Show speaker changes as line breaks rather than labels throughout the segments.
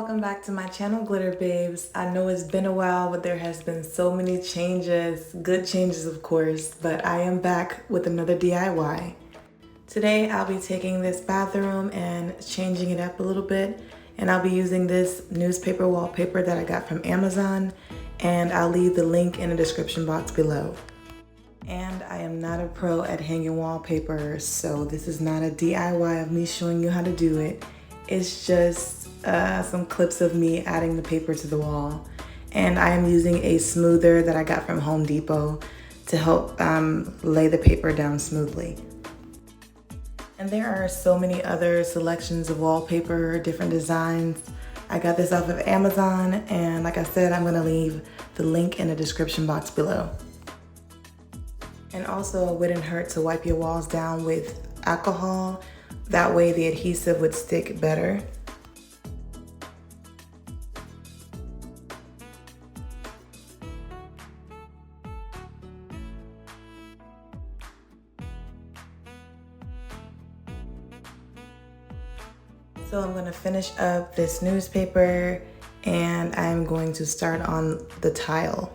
welcome back to my channel, Glitter Babes. I know it's been a while, but there has been so many changes, good changes of course, but I am back with another DIY. Today I'll be taking this bathroom and changing it up a little bit, and I'll be using this newspaper wallpaper that I got from Amazon, and I'll leave the link in the description box below. And I am not a pro at hanging wallpaper, so this is not a DIY of me showing you how to do it. It's just some clips of me adding the paper to the wall. And I am using a smoother that I got from Home Depot to help lay the paper down smoothly. And there are so many other selections of wallpaper, different designs. I got this off of Amazon, and like I said, I'm gonna leave the link in the description box below. And also, it wouldn't hurt to wipe your walls down with alcohol. That way the adhesive would stick better. So I'm going to finish up this newspaper and I'm going to start on the tile.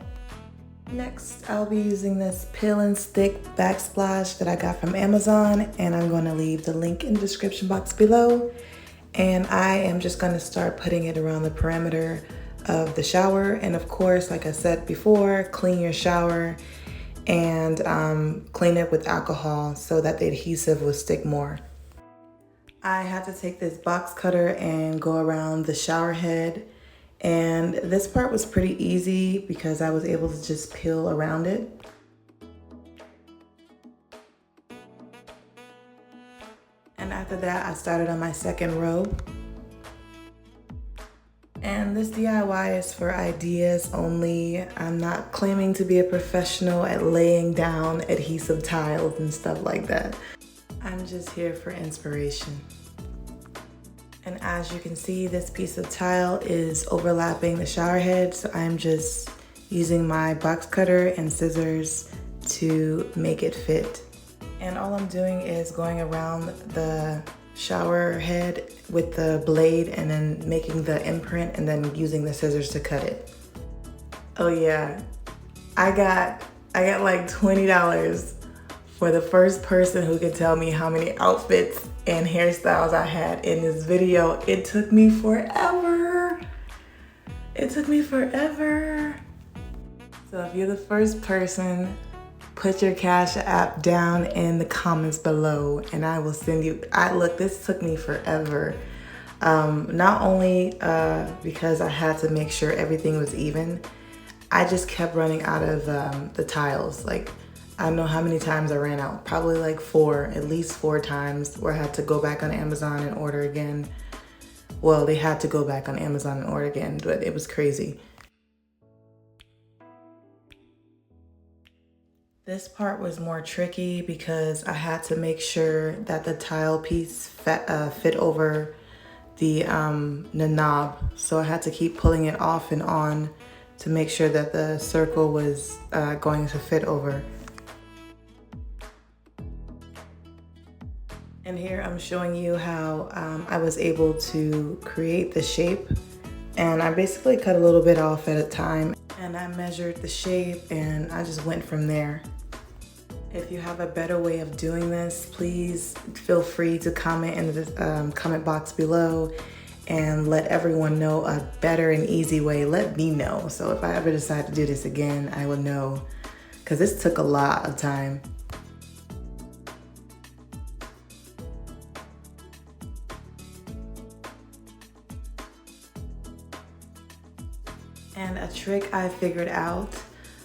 Next, I'll be using this peel and stick backsplash that I got from Amazon, and I'm going to leave the link in the description box below. And I am just going to start putting it around the perimeter of the shower. And of course, like I said before, clean your shower and clean it with alcohol so that the adhesive will stick more. I had to take this box cutter and go around the shower head. And this part was pretty easy because I was able to just peel around it. And after that, I started on my second row. And this DIY is for ideas only. I'm not claiming to be a professional at laying down adhesive tiles and stuff like that. I'm just here for inspiration. And as you can see, this piece of tile is overlapping the shower head, so I'm just using my box cutter and scissors to make it fit. And all I'm doing is going around the shower head with the blade and then making the imprint and then using the scissors to cut it. Oh yeah, I got like $20 for the first person who could tell me how many outfits and hairstyles I had in this video. It took me forever. It took me forever. So if you're the first person, put your Cash App down in the comments below and I will send you. Look, this took me forever. Not only because I had to make sure everything was even, I just kept running out of the tiles. Like, I don't know how many times I ran out, probably like at least four times, where I had to go back on Amazon and order again. Well, they had to go back on Amazon and order again, but it was crazy. This part was more tricky because I had to make sure that the tile piece fit over the knob. So I had to keep pulling it off and on to make sure that the circle was going to fit over. And here I'm showing you how I was able to create the shape. And I basically cut a little bit off at a time. And I measured the shape and I just went from there. If you have a better way of doing this, please feel free to comment in the comment box below and let everyone know a better and easy way. Let me know. So if I ever decide to do this again, I will know, because this took a lot of time. And a trick I figured out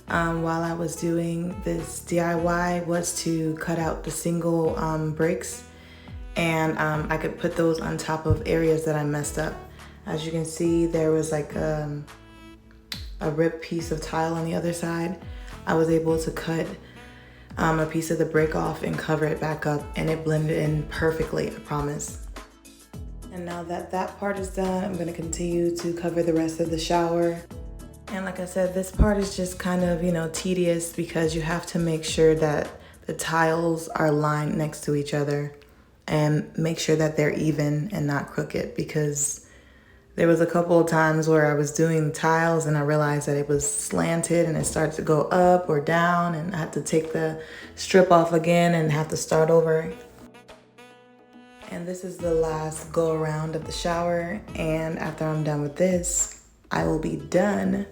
while I was doing this DIY was to cut out the single bricks, and I could put those on top of areas that I messed up. As you can see, there was like a ripped piece of tile on the other side. I was able to cut a piece of the brick off and cover it back up, and it blended in perfectly, I promise. And now that that part is done, I'm gonna continue to cover the rest of the shower. And like I said, this part is just kind of, tedious because you have to make sure that the tiles are lined next to each other and make sure that they're even and not crooked, because There was a couple of times where I was doing tiles and I realized that it was slanted and it started to go up or down, and I had to take the strip off again and have to start over. And this is the last go around of the shower, and after I'm done with this, I will be done.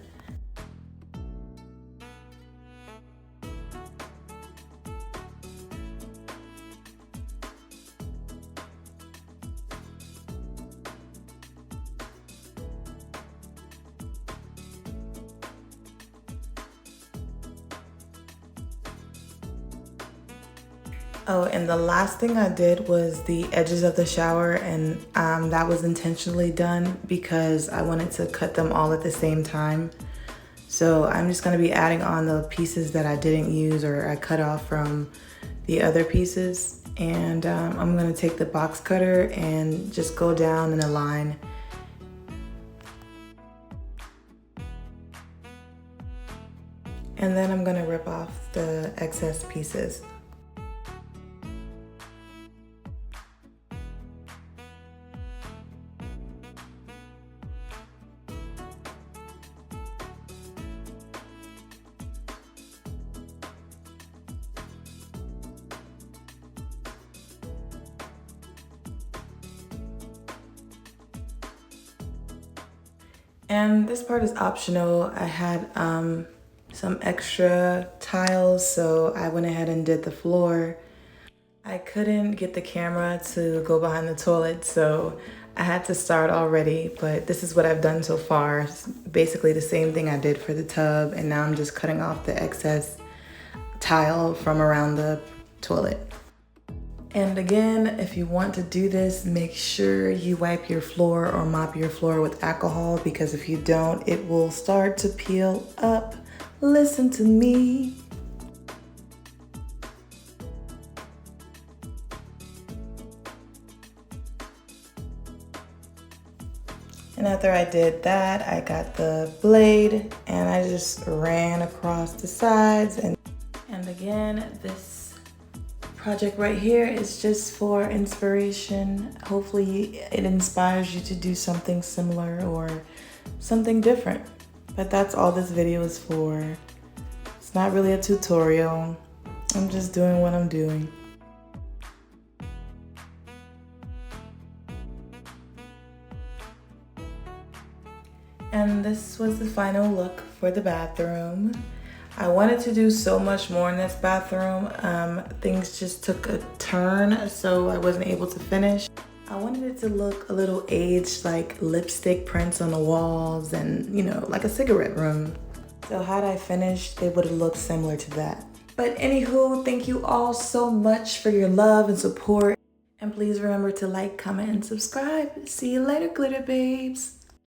Oh, and the last thing I did was the edges of the shower, and that was intentionally done because I wanted to cut them all at the same time. So I'm just gonna be adding on the pieces that I didn't use or I cut off from the other pieces. And I'm gonna take the box cutter and just go down in a line. And then I'm gonna rip off the excess pieces. And this part is optional. I had some extra tiles, so I went ahead and did the floor. I couldn't get the camera to go behind the toilet, so I had to start already, but this is what I've done so far. It's basically the same thing I did for the tub, and now I'm just cutting off the excess tile from around the toilet. And again, if you want to do this, make sure you wipe your floor or mop your floor with alcohol, because if you don't, it will start to peel up. Listen to me. And after I did that, I got the blade and I just ran across the sides. And again, this project right here is just for inspiration. Hopefully it inspires you to do something similar or something different. But that's all this video is for. It's not really a tutorial. I'm just doing what I'm doing. And this was the final look for the bathroom. I wanted to do so much more in this bathroom. Things just took a turn, so I wasn't able to finish. I wanted it to look a little aged, like lipstick prints on the walls and, you know, like a cigarette room. So had I finished, it would have looked similar to that. But anywho, thank you all so much for your love and support. And please remember to like, comment, and subscribe. See you later, glitter babes.